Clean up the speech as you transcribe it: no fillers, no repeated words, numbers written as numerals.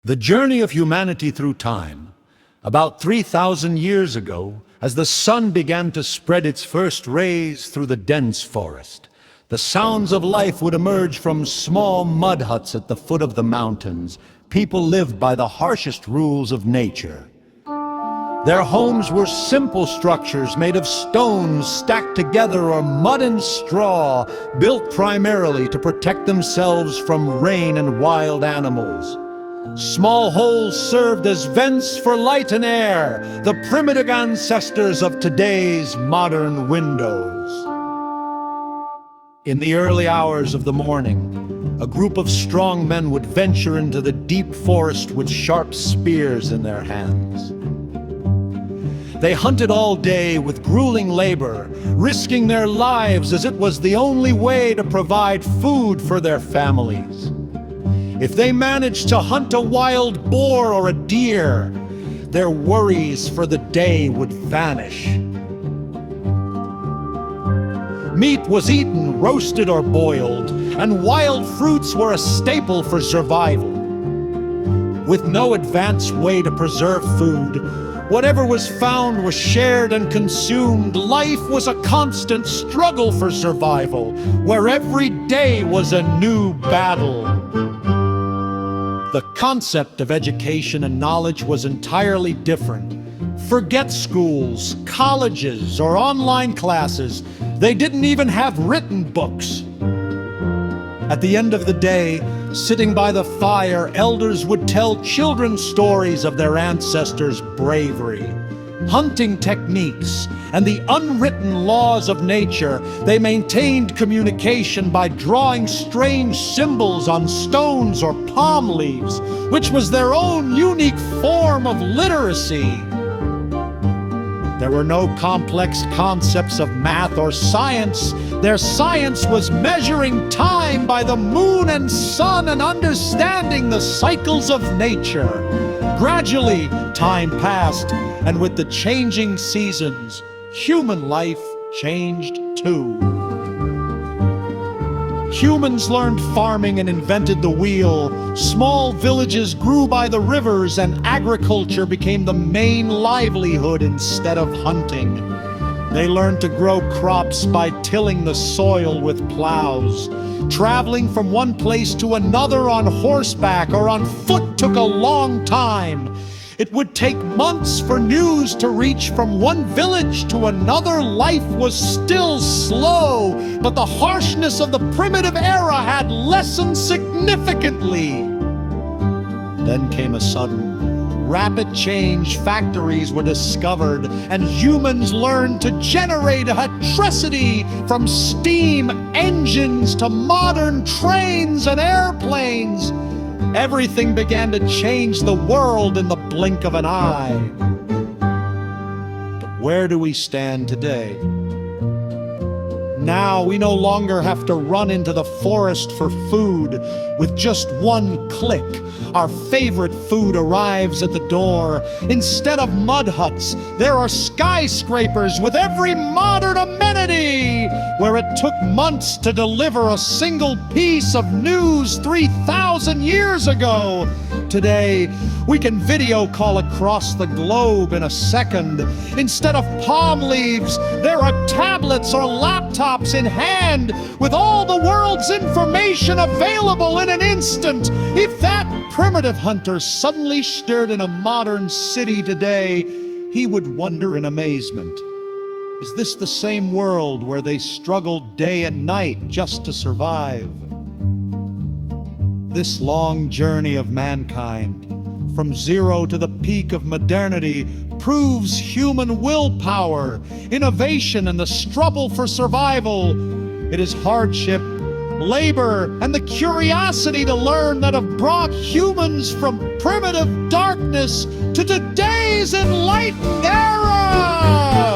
The journey of humanity through time. About 3,000 years ago, as the sun began to spread its first rays through the dense forest, the sounds of life would emerge from small mud huts at the foot of the mountains. People lived by the harshest rules of nature. Their homes were simple structures made of stones stacked together or mud and straw, built primarily to protect themselves from rain and wild animals. Small holes served as vents for light and air, the primitive ancestors of today's modern windows. In the early hours of the morning, a group of strong men would venture into the deep forest with sharp spears in their hands. They hunted all day with grueling labor, risking their lives as it was the only way to provide food for their families. If they managed to hunt a wild boar or a deer, their worries for the day would vanish. Meat was eaten, roasted or boiled, and wild fruits were a staple for survival. With no advanced way to preserve food, whatever was found was shared and consumed. Life was a constant struggle for survival, where every day was a new battle. The concept of education and knowledge was entirely different. Forget schools, colleges, or online classes. They didn't even have written books. At the end of the day, sitting by the fire, elders would tell children stories of their ancestors' bravery, hunting techniques, and the unwritten laws of nature. They maintained communication by drawing strange symbols on stones or palm leaves, which was their own unique form of literacy. There were no complex concepts of math or science. Their science was measuring time by the moon and sun and understanding the cycles of nature. Gradually, time passed, and with the changing seasons, human life changed too. Humans learned farming and invented the wheel. Small villages grew by the rivers, and agriculture became the main livelihood instead of hunting. They learned to grow crops by tilling the soil with plows. Traveling from one place to another on horseback or on foot took a long time. It would take months for news to reach from one village to another. Life was still slow, but the harshness of the primitive era had lessened significantly. Then came a sudden, rapid change. Factories were discovered, and humans learned to generate electricity, from steam engines to modern trains and airplanes. Everything began to change the world in the blink of an eye. But where do we stand today? Now we no longer have to run into the forest for food. With just one click, our favorite food arrives at the door. Instead of mud huts, there are skyscrapers with every modern amenity. Where it took months to deliver a single piece of news 3,000 years ago, today we can video call across the globe in a second. Instead of palm leaves, there are tablets or laptops in hand with all the world's information available in an instant. If that primitive hunter suddenly stirred in a modern city today, he would wonder in amazement, is this the same world where they struggled day and night just to survive? This long journey of mankind, from zero to the peak of modernity, proves human willpower, innovation, and the struggle for survival. It is hardship, labor, and the curiosity to learn that have brought humans from primitive darkness to today's enlightened era.